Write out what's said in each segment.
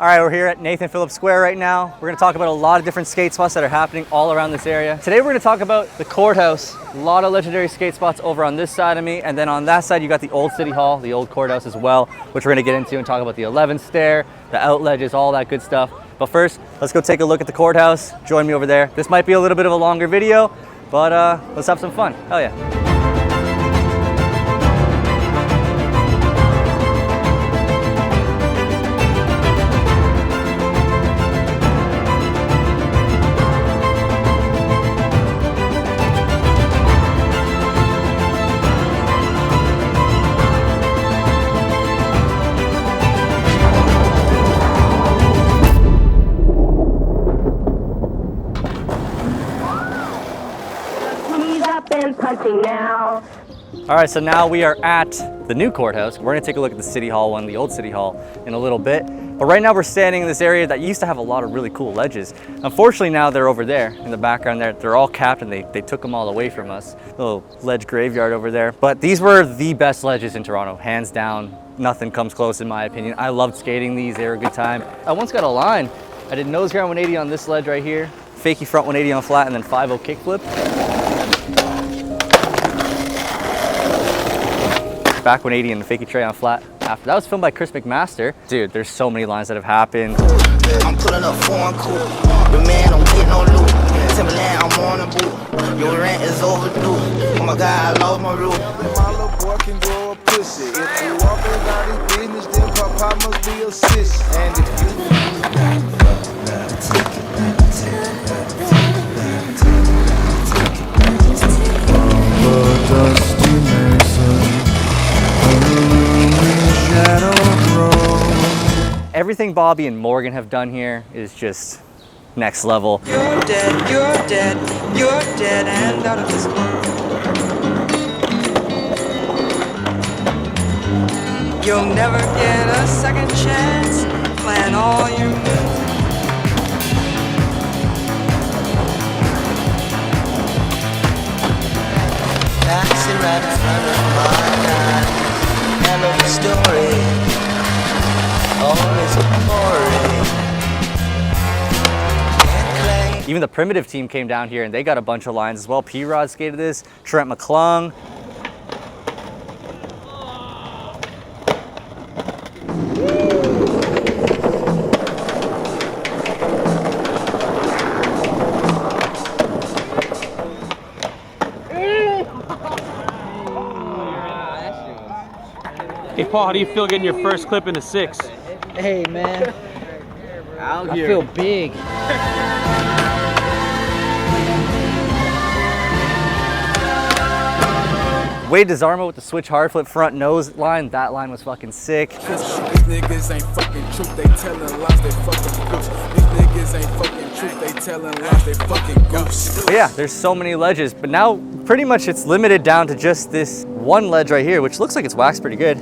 All right, we're here at Nathan Phillips Square right now. We're gonna talk about a lot of different skate spots that are happening all around this area. Today we're gonna talk about the courthouse. A lot of legendary skate spots over on this side of me, and then on that side you got the old City Hall, the old courthouse as well, which we're gonna get into and talk about the 11th stair, the out ledges, all that good stuff. But first, let's go take a look at the courthouse. Join me over there. This might be a little bit of a longer video, but let's have some fun. Hell yeah. Now. All right, so now we are at the new courthouse. We're gonna take a look at the City Hall one, the old City Hall, in a little bit. But right now we're standing in this area that used to have a lot of really cool ledges. Unfortunately, now they're over there in the background there. They're all capped and they took them all away from us. Little ledge graveyard over there. But these were the best ledges in Toronto, hands down. Nothing comes close in my opinion. I loved skating these, they were a good time. I once got a line. I did nose ground 180 on this ledge right here, fakie front 180 on flat, and then 5-0 kickflip. Back 180 and the fakie tray on flat after. That was filmed by Chris McMaster. Dude, there's so many lines that have happened. I'm pulling up foreign cool. The man don't get no loot. Timberland, I'm on a boot. Your rent is overdue. Oh my God, I lost my root. My little boy can grow a pussy. If you walk about his business, then Papa must be a sis. And if you Everything Bobby and Morgan have done here is just next level. You're dead, you're dead, you're dead and out of this world. You'll never get a second chance, plan all your moves. Taxi right in front of my eye. Hell of a story. Always boring. Even the Primitive team came down here and they got a bunch of lines as well. P-Rod skated this, Trent McClung. Hey Paul, how do you feel getting your first clip in the 6? Hey man, I feel big. Wade Desarmo with the switch hard flip front nose line. That line was fucking sick. These niggas ain't fucking truth, they telling lies, they fucking goose. These niggas ain't fucking truth, they telling lies, they fucking goose. But yeah, there's so many ledges, but now pretty much it's limited down to just this one ledge right here, which looks like it's waxed pretty good.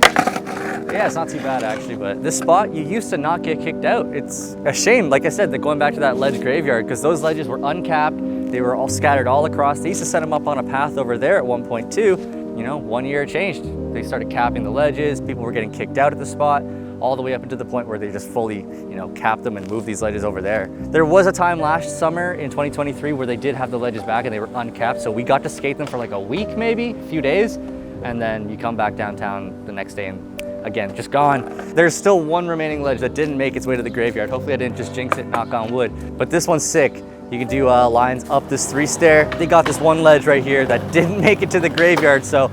Yeah, it's not too bad actually, but this spot, you used to not get kicked out. It's a shame, like I said, that going back to that ledge graveyard, because those ledges were uncapped. They were all scattered all across. They used to set them up on a path over there at one point too. You know, 1 year it changed. They started capping the ledges. People were getting kicked out at the spot, all the way up into the point where they just fully, you know, capped them and moved these ledges over there. There was a time last summer in 2023 where they did have the ledges back and they were uncapped. So we got to skate them for like a week, maybe, a few days. And then you come back downtown the next day and again, just gone. There's still one remaining ledge that didn't make its way to the graveyard. Hopefully I didn't just jinx it, knock on wood. But this one's sick. You can do lines up this 3-stair. They got this one ledge right here that didn't make it to the graveyard. So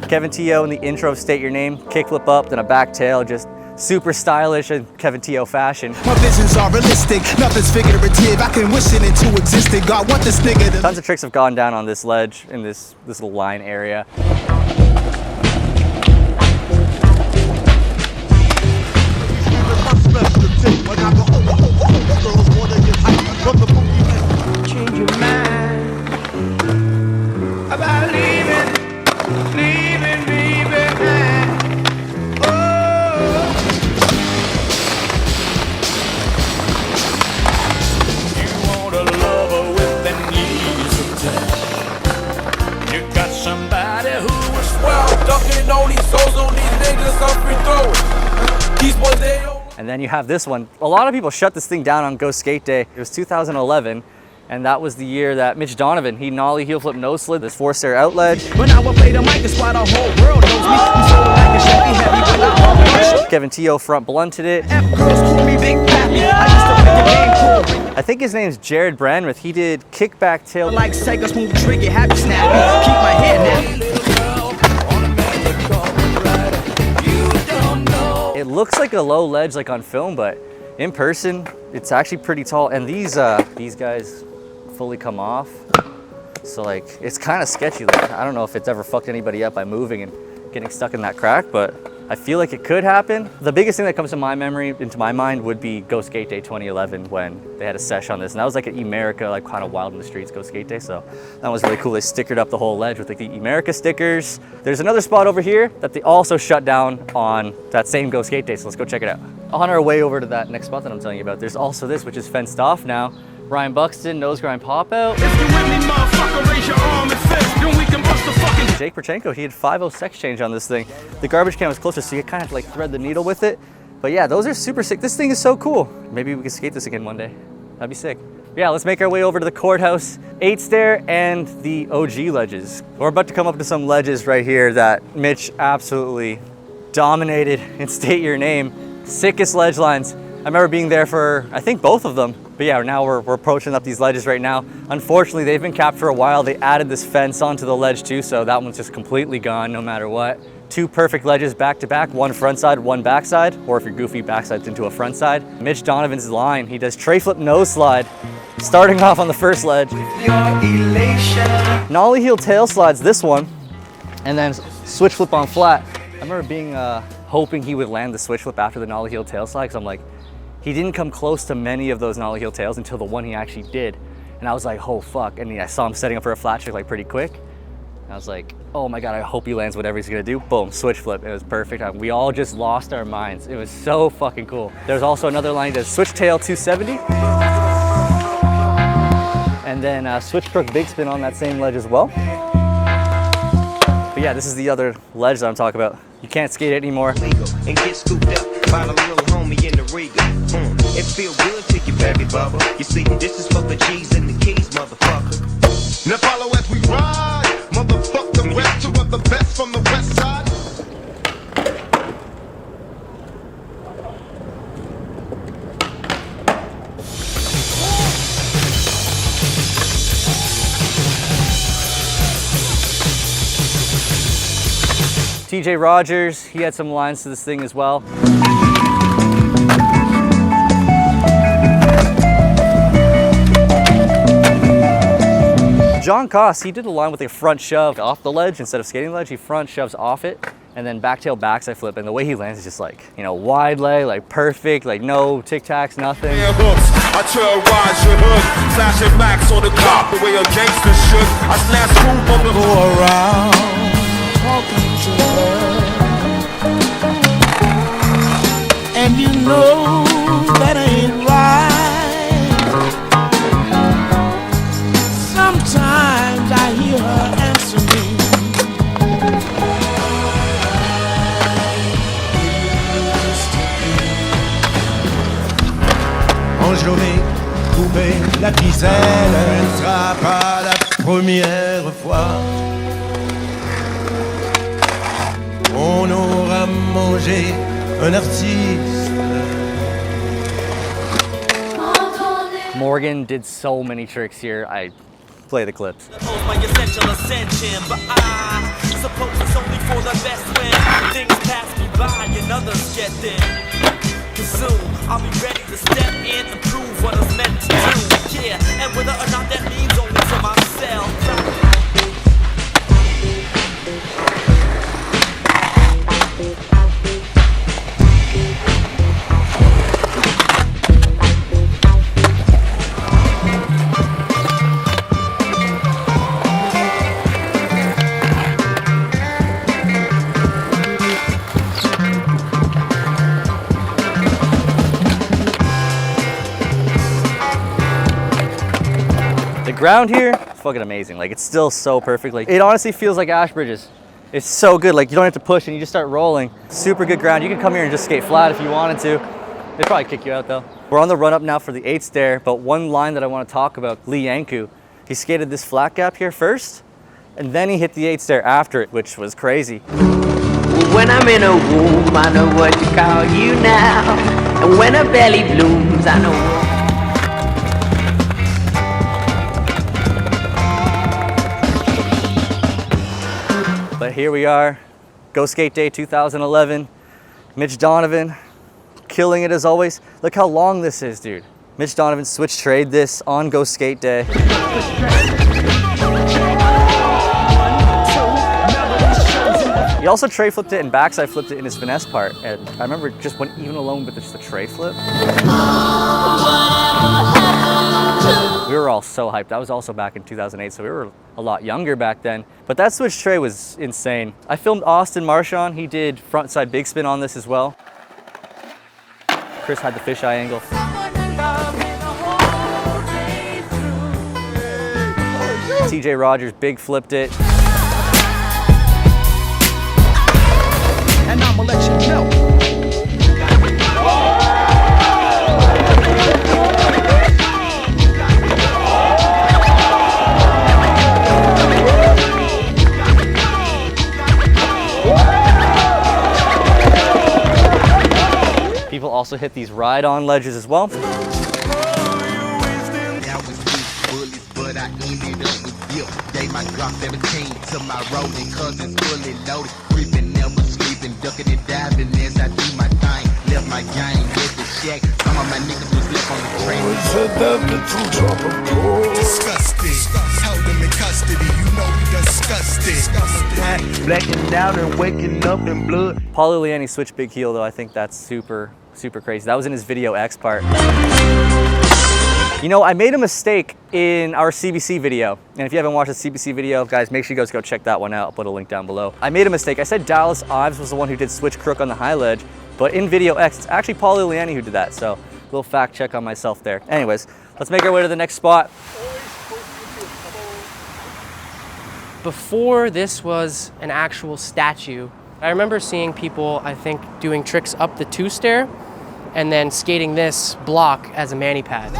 Kevin T.O. in the intro of State Your Name, kickflip up, then a back tail, just super stylish in Kevin T.O. fashion. My visions are realistic, nothing's figurative. I can wish it into existence. God, want this nigga to... Tons of tricks have gone down on this ledge in this little line area. Change your mind about leaving me behind. Oh, You want a lover with an ease of touch. You got somebody who And then you have this one. A lot of people shut this thing down on Go Skate Day. It was 2011, and that was the year that Mitch Donovan, he nollie heel flip nose slid this 4-stair out ledge. When I would play the mic, that's why the whole world knows me. I'm so like a Chevy heavy when I always. Kevin Teo front blunted it. Girls call me Big Pappy. I used to make the game cool. I think his name's Jared Brandreth. He did kickback tail. Like Sega smooth trigger, happy snappy. Keep my head now. It looks like a low ledge like on film, but in person, it's actually pretty tall. And these guys fully come off. So like, it's kind of sketchy. Like, I don't know if it's ever fucked anybody up by moving and getting stuck in that crack, but I feel like it could happen. The biggest thing that comes to my memory, into my mind, would be Go Skate Day 2011 when they had a sesh on this. And that was like an Emerica, like kind of wild in the streets Go Skate Day. So that was really cool. They stickered up the whole ledge with like the Emerica stickers. There's another spot over here that they also shut down on that same Go Skate Day. So let's go check it out. On our way over to that next spot that I'm telling you about, there's also this, which is fenced off now. Ryan Buxton, nose grind pop out. If you with me, motherfucker, raise your arm and fist, then we can bust the fucking. Jake Perchenko, he had 5.0 sex change on this thing. The garbage can was closer, so you kind of have to like thread the needle with it. But yeah, those are super sick. This thing is so cool. Maybe we can skate this again one day. That'd be sick. Yeah, let's make our way over to the courthouse. 8-stair and the OG ledges. We're about to come up to some ledges right here that Mitch absolutely dominated in State Your Name. Sickest ledge lines. I remember being there for, I think, both of them. But yeah, now we're approaching up these ledges right now. Unfortunately, they've been capped for a while. They added this fence onto the ledge too, so that one's just completely gone no matter what. 2 perfect ledges back to back, one front side, one back side, or if you're goofy, back sides into a front side. Mitch Donovan's line, he does tray flip nose slide, starting off on the first ledge. Nollie heel tail slides this one, and then switch flip on flat. I remember being hoping he would land the switch flip after the nollie heel tail slide, because I'm like, he didn't come close to many of those nollie heel tails until the one he actually did. And I was like, oh fuck. And I saw him setting up for a flat trick like pretty quick. And I was like, oh my God, I hope he lands whatever he's gonna do. Boom, switch flip, it was perfect. We all just lost our minds. It was so fucking cool. There's also another line that switch tail 270. And then switch crook big spin on that same ledge as well. But yeah, this is the other ledge that I'm talking about. You can't skate it anymore. And get scooped up by the little homie in the Riga. It feel good to you, baby bubba. You see, this is for the G's and the keys, motherfucker. Now follow as we ride, motherfuck the rest, two of the best from the west side. TJ Rogers, he had some lines to this thing as well. John Koss, he did a line with a front shove off the ledge instead of skating the ledge. He front shoves off it and then backtail backside flip. And the way he lands is just like, you know, wide leg, like perfect, like no tic tacs, nothing. I terrorize your hood, flashing backs on the cop the way a gangster should. I snatch scoop on the go around. Talking to her, and you know that ain't right. Sometimes I hear her answer me. Enjolé, couper la ficelle, elle sera pas la première fois. On aura mangé un artiste. Morgan did so many tricks here. I play the clips. My essential ascension, but I suppose it's only for the best when things pass me by and others get there. Cause soon I'll be ready to step in and prove what I was meant to do. Yeah, and whether or not that means only to myself. The ground here is fucking amazing. Like, it's still so perfect. Like, it honestly feels like Ashbridges. It's so good. Like, you don't have to push and you just start rolling. Super good ground. You can come here and just skate flat if you wanted to. They'd probably kick you out though. We're on the run up now for the 8 stair, but one line that I want to talk about, Lee Yanku, he skated this flat gap here first, and then he hit the 8 stair after it, which was crazy. When I'm in a womb, I know what to call you now. And when a belly blooms, I know what. But here we are, Go Skate Day 2011. Mitch Donovan, killing it as always. Look how long this is, dude. Mitch Donovan switch trade this on Go Skate Day. He also tray flipped it and backside flipped it in his finesse part. And I remember it just went even alone with just the tray flip. We were all so hyped. That was also back in 2008, so we were a lot younger back then. But that switch tray was insane. I filmed Austin Marchand. He did frontside big spin on this as well. Chris had the fisheye angle. TJ Rogers big flipped it. And I'ma let you know. People also hit these ride-on ledges as well. Gave my drop 17 to my rolling cousins fully loaded, creeping, never sleeping, ducking and diving as I do my thing. Left my gang with the shack. Some of my niggas was left on the train. Disgusting, held them in custody. You know we disgusted. Blacking out and waking up in blood. Paulie Liani switched big heel though. I think that's super crazy. That was in his video X part. You know, I made a mistake in our CBC video. And if you haven't watched the CBC video, guys, make sure you guys go check that one out. I'll put a link down below. I made a mistake. I said Dallas Ives was the one who did switch crook on the high ledge, but in video X, it's actually Paulie Liani who did that. So a little fact check on myself there. Anyways, let's make our way to the next spot. Before this was an actual statue, I remember seeing people, I think, doing tricks up the 2 stair and then skating this block as a mani pad.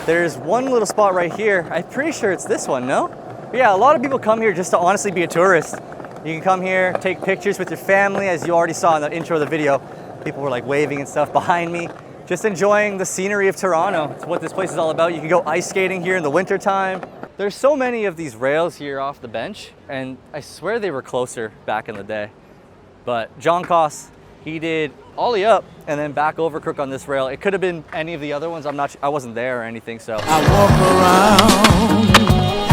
There's one little spot right here. I'm pretty sure it's this one, no? But yeah, a lot of people come here just to honestly be a tourist. You can come here, take pictures with your family, as you already saw in the intro of the video. People were like waving and stuff behind me. Just enjoying the scenery of Toronto. It's what this place is all about. You can go ice skating here in the winter time. There's so many of these rails here off the bench, and I swear they were closer back in the day. But John Koss, he did ollie up and then back over crook on this rail. It could have been any of the other ones. I wasn't there or anything, so. I walk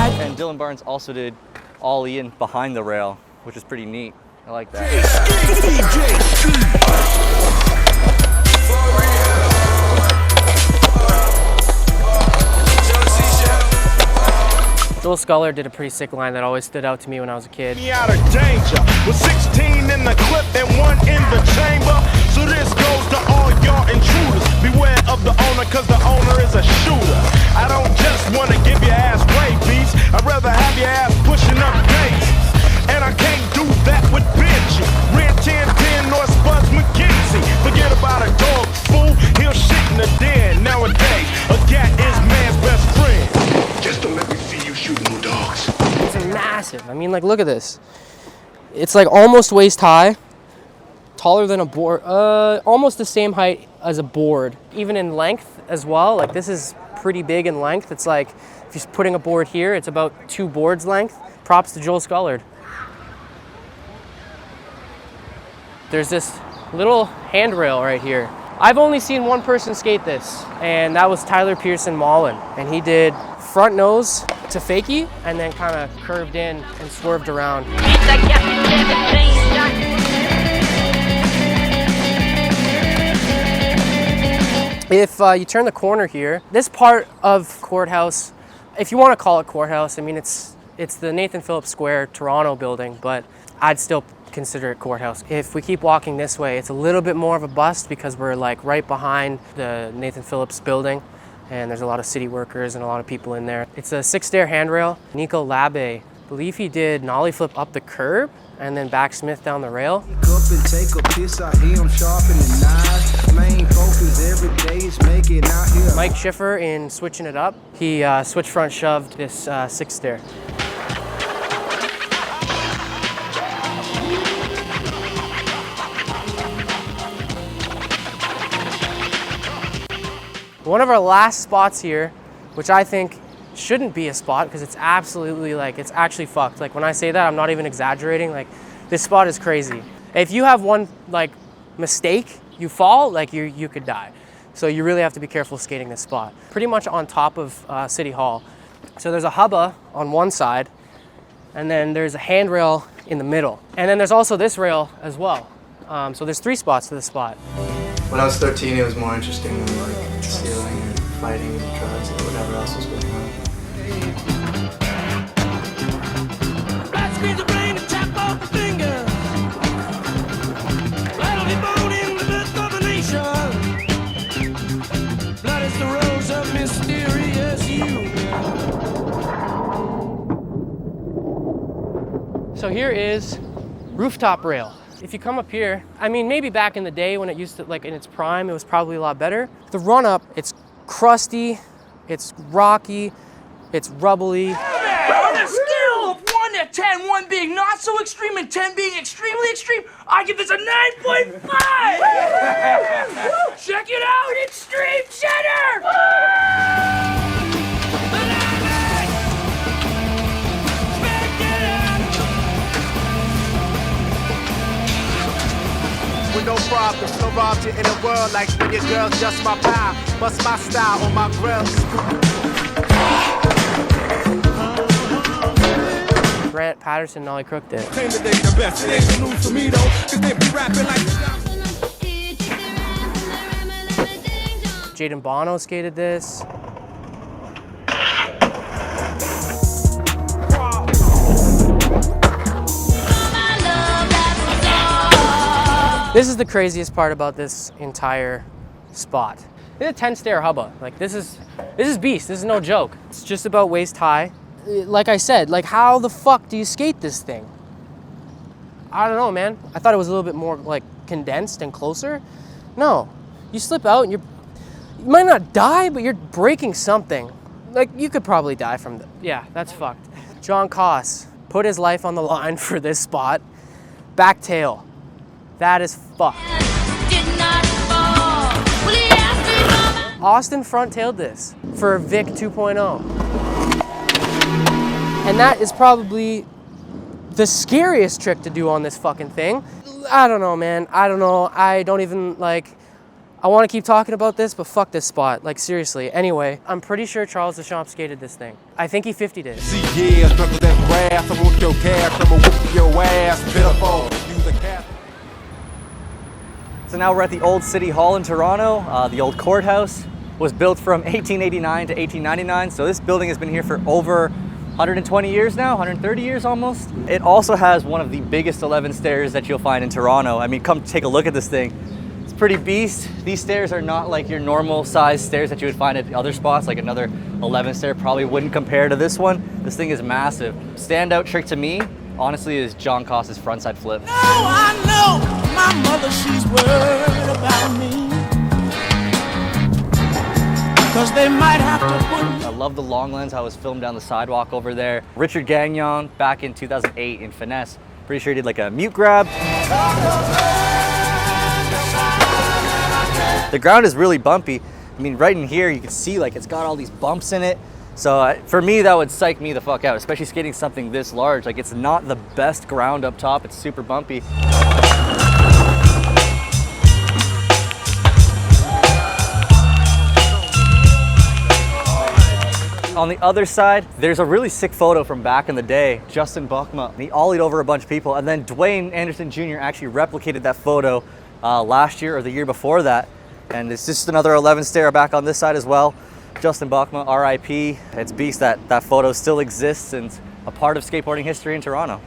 around. And Dylan Barnes also did ollie in behind the rail, which is pretty neat. I like that. Joel Sculler did a pretty sick line that always stood out to me when I was a kid. Me out of danger with 16 in the clip and 1 in the chamber. So this goes to all y'all intruders. Beware of the owner, cause the owner is a shooter. I don't just wanna give your ass rabies. I'd rather have your ass pushing up daisies. And I can't do that with Benji. Red 1010 North Spuds McKenzie. Forget about a dog, fool. He'll shit in the den. Nowadays, a cat is man's best friend. Just don't let me see you shoot no dogs. It's massive. I mean, like, look at this. It's like almost waist high, taller than a board, almost the same height as a board. Even in length as well, like this is pretty big in length. It's like, if you're putting a board here, it's about 2 boards length. Props to Joel Scullard. There's this little handrail right here. I've only seen one person skate this, and that was Tyler Pearson Mullen. And he did front nose to fakie, and then kind of curved in and swerved around. If you turn the corner here, this part of Courthouse, if you want to call it Courthouse, I mean, it's the Nathan Phillips Square Toronto building, but I'd still consider it Courthouse. If we keep walking this way, it's a little bit more of a bust because we're like right behind the Nathan Phillips building. and there's a lot of city workers and a lot of people in there. It's a 6-stair handrail. Nico Labe, I believe he did nollie flip up the curb and then back Smith down the rail. Up and take a piss, I hear him sharpening knives. Main focus every day is making out here. Mike Schiffer, in switching it up, he switch front shoved this 6-stair. One of our last spots here, which I think shouldn't be a spot because it's absolutely like, it's actually fucked. Like when I say that, I'm not even exaggerating. Like this spot is crazy. If you have one like mistake, you fall, like you could die. So you really have to be careful skating this spot. Pretty much on top of City Hall. So there's a hubba on one side, and then there's a handrail in the middle. And then there's also this rail as well. So there's 3 spots to this spot. When I was 13, it was more interesting than like stealing and fighting and drugs and whatever else was going on. Blood screens the brain and chop off the finger. Blood will be born in the birth of a nation. Blood is the rose of mysterious youth. So here is rooftop rail. If you come up here, I mean, maybe back in the day when it used to, like in its prime, it was probably a lot better. The run up, it's crusty, it's rocky, it's rubbly. On a scale of 1 to 10, 1 being not so extreme and 10 being extremely extreme, I give this a 9.5! Check it out, Extreme Cheddar! With no problems, no object in the world like when your girl's just my pal. Bust my style on my grills. Grant Patterson, Nolly Crook did. Claim that they the best, it ain't no news to me though, cause they be rapping like Jaden Bono skated this. This is the craziest part about this entire spot. It's a 10-stair hubba. Like this is beast. This is no joke. It's just about waist high. Like I said, like how the fuck do you skate this thing? I don't know, man. I thought it was a little bit more like condensed and closer. No, you slip out and you might not die, but you're breaking something. Like you could probably die from yeah, that's fucked. John Koss put his life on the line for this spot. Back tail. That is fucked. Austin front-tailed this for Vic 2.0. And that is probably the scariest trick to do on this fucking thing. I don't know, man. I don't know. I don't even, like, I want to keep talking about this, but fuck this spot. Like, seriously. Anyway, I'm pretty sure Charles Deschamps skated this thing. I think he 50'd it. So now we're at the old City Hall in Toronto. The old courthouse was built from 1889 to 1899. So this building has been here for over 120 years now, 130 years almost. It also has one of the biggest 11 stairs that you'll find in Toronto. I mean, come take a look at this thing. It's pretty beast. These stairs are not like your normal size stairs that you would find at other spots, like another 11 stair probably wouldn't compare to this one. This thing is massive. Standout trick to me, honestly, is John Koss's frontside flip. Oh, I know my mother, she's worried about me. Cause they might have to put I love the long lens, how it was filmed down the sidewalk over there. Richard Gagnon, back in 2008 in Finesse. Pretty sure he did like a mute grab. The ground is really bumpy. I mean, right in here, you can see like it's got all these bumps in it. So for me, that would psych me the fuck out, especially skating something this large. Like it's not the best ground up top, it's super bumpy. On the other side, there's a really sick photo from back in the day. Justin Bachma, he ollied over a bunch of people, and then Dwayne Anderson Jr. actually replicated that photo last year or the year before that. And it's just another 11 stair back on this side as well. Justin Bachma, RIP. It's beast that that photo still exists and a part of skateboarding history in Toronto.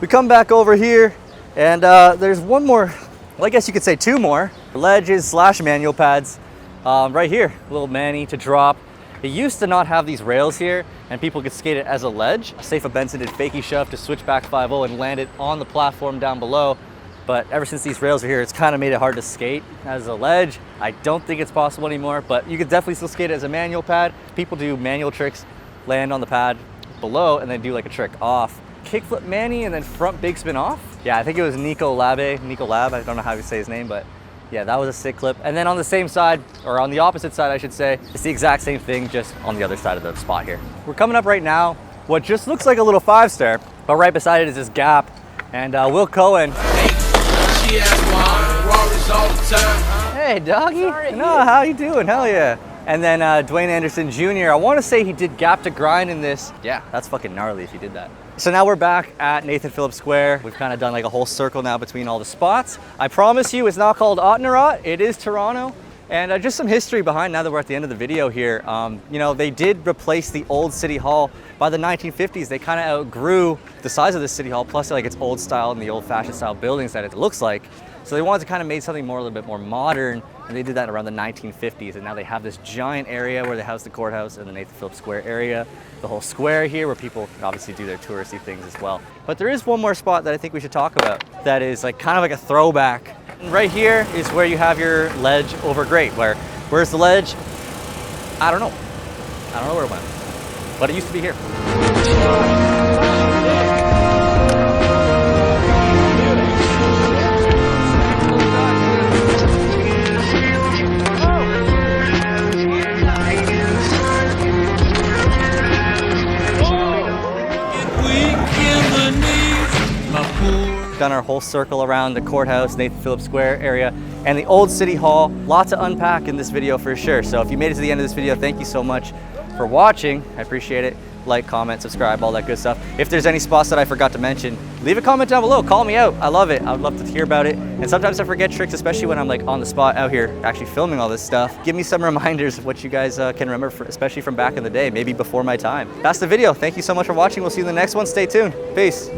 We come back over here, and there's one more, well, I guess you could say two more, ledges / manual pads. Right here, little Manny to drop. It used to not have these rails here, and people could skate it as a ledge. Safa Benson did fakie shove to switch back 5-0 and land it on the platform down below. But ever since these rails are here, it's kind of made it hard to skate as a ledge. I don't think it's possible anymore, but you could definitely still skate it as a manual pad. People do manual tricks, land on the pad below, and then do like a trick off. Kickflip Manny and then front big spin off. Yeah, I think it was Nico Lab, I don't know how you say his name, but yeah, that was a sick clip. And then on the same side, or on the opposite side, I should say, it's the exact same thing, just on the other side of the spot here. We're coming up right now, what just looks like a little 5-star, but right beside it is this gap. And Will Cohen. Hey, doggy. No, how you doing? Hell yeah. And then Dwayne Anderson Jr. I want to say he did gap to grind in this. Yeah, that's fucking gnarly if he did that. So now we're back at Nathan Phillips Square. We've kind of done like a whole circle now between all the spots. I promise you it's not called Ottenarat, it is Toronto. And just some history behind, now that we're at the end of the video here. You know, they did replace the old City Hall. By the 1950s, they kind of outgrew the size of the City Hall, plus like its old style and the old fashioned style buildings that it looks like. So they wanted to kind of make something more, a little bit more modern, and they did that around the 1950s. And now they have this giant area where they house the courthouse and the Nathan Phillips Square area, the whole square here where people can obviously do their touristy things as well. But there is one more spot that I think we should talk about that is like kind of like a throwback. And right here is where you have your ledge over grate. Where's the ledge? I don't know. I don't know where it went, but it used to be here. Done our whole circle around the courthouse, Nathan Phillips Square area, and the old City Hall. Lots to unpack in this video for sure. So if you made it to the end of this video, thank you so much for watching. I appreciate it. Like, comment, subscribe, all that good stuff. If there's any spots that I forgot to mention, leave a comment down below. Call me out. I love it. I would love to hear about it. And sometimes I forget tricks, especially when I'm like on the spot out here actually filming all this stuff. Give me some reminders of what you guys can remember, especially from back in the day, maybe before my time. That's the video. Thank you so much for watching. We'll see you in the next one. Stay tuned. Peace.